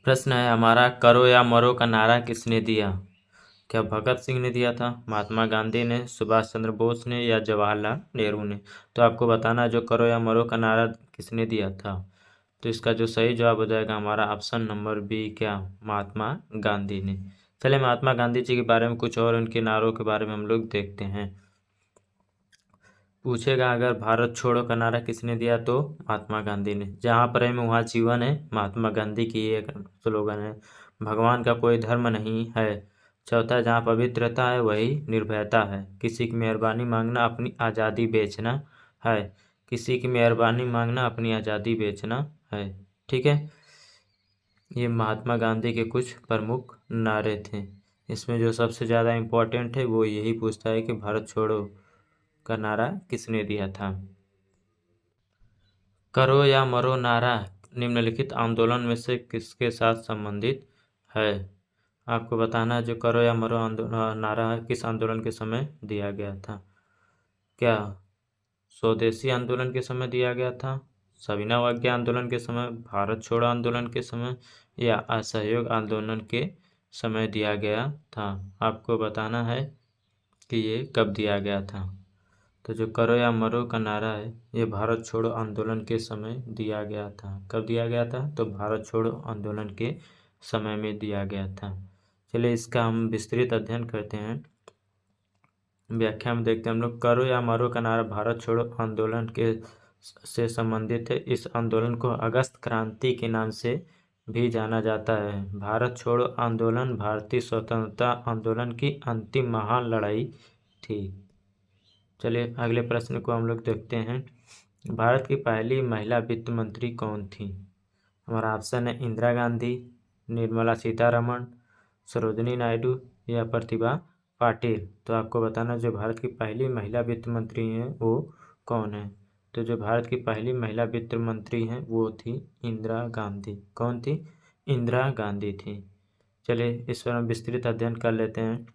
प्रश्न है हमारा, करो या मरो का नारा किसने दिया? क्या भगत सिंह ने दिया था, महात्मा गांधी ने, सुभाष चंद्र बोस ने या जवाहरलाल नेहरू ने? तो आपको बताना है जो करो या मरो का नारा किसने दिया था। तो इसका जो सही जवाब हो जाएगा हमारा ऑप्शन नंबर बी, क्या, महात्मा गांधी ने। चलिए महात्मा गांधी जी के बारे में कुछ और उनके नारों के बारे में हम लोग देखते हैं। पूछेगा अगर भारत छोड़ो का नारा किसने दिया, तो महात्मा गांधी ने। जहाँ प्रेम वहाँ जीवन है, महात्मा गांधी की एक स्लोगन है। भगवान का कोई धर्म नहीं है। चौथा, जहाँ पवित्रता है वही निर्भयता है। किसी की मेहरबानी मांगना अपनी आज़ादी बेचना है। किसी की मेहरबानी मांगना अपनी आज़ादी बेचना है। ठीक है, ये महात्मा गांधी के कुछ प्रमुख नारे थे। इसमें जो सबसे ज़्यादा इम्पोर्टेंट है वो यही पूछता है कि भारत छोड़ो का नारा किसने दिया था। करो या मरो नारा निम्नलिखित आंदोलन में से किसके साथ संबंधित है? आपको बताना है जो करो या मरो नारा है किस आंदोलन के समय दिया गया था। क्या स्वदेशी आंदोलन के समय दिया गया था, सविनय अवज्ञा आंदोलन के समय, भारत छोड़ो आंदोलन के समय, या असहयोग आंदोलन के समय दिया गया था? आपको बताना है कि ये कब दिया गया था। तो जो करो या मरो का नारा है ये भारत छोड़ो आंदोलन के समय दिया गया था। कब दिया गया था? तो भारत छोड़ो आंदोलन के समय में दिया गया था। चलिए इसका हम विस्तृत अध्ययन करते हैं। व्याख्या में देखते हैं हम लोग। करो या मरो का नारा भारत छोड़ो आंदोलन के से संबंधित है। इस आंदोलन को अगस्त क्रांति के नाम से भी जाना जाता है। भारत छोड़ो आंदोलन भारतीय स्वतंत्रता आंदोलन की अंतिम महान लड़ाई थी। चलिए अगले प्रश्न को हम लोग देखते हैं। भारत की पहली महिला वित्त मंत्री कौन थी? हमारा ऑप्शन है इंदिरा गांधी, निर्मला सीतारमण, सरोजिनी नायडू या प्रतिभा पाटिल। तो आपको बताना जो भारत की पहली महिला वित्त मंत्री हैं वो कौन है। तो जो भारत की पहली महिला वित्त मंत्री हैं वो थी इंदिरा गांधी। कौन थी? इंदिरा गांधी थी। चलिए इस पर हम विस्तृत अध्ययन कर लेते हैं।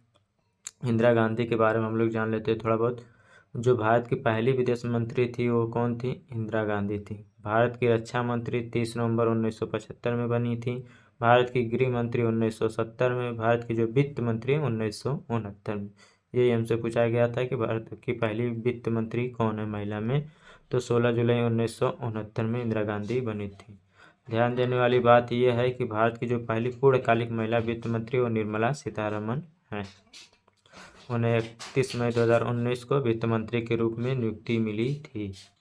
इंदिरा गांधी के बारे में हम लोग जान लेते हैं थोड़ा बहुत। जो भारत की पहली विदेश मंत्री थी वो कौन थी? इंदिरा गांधी थी। भारत की रक्षा मंत्री 30 नवंबर 1975 में बनी थी। भारत की गृह मंत्री 1970 में। भारत की जो वित्त मंत्री 1969 में। यही हमसे पूछा गया था कि भारत की पहली वित्त मंत्री कौन है महिला में। तो 16 जुलाई 1969 में इंदिरा गांधी बनी थी। ध्यान देने वाली बात यह है कि भारत की जो पहली पूर्णकालिक महिला वित्त मंत्री वो निर्मला सीतारमण हैं। उन्हें 31 मई 2019 को वित्त मंत्री के रूप में नियुक्ति मिली थी।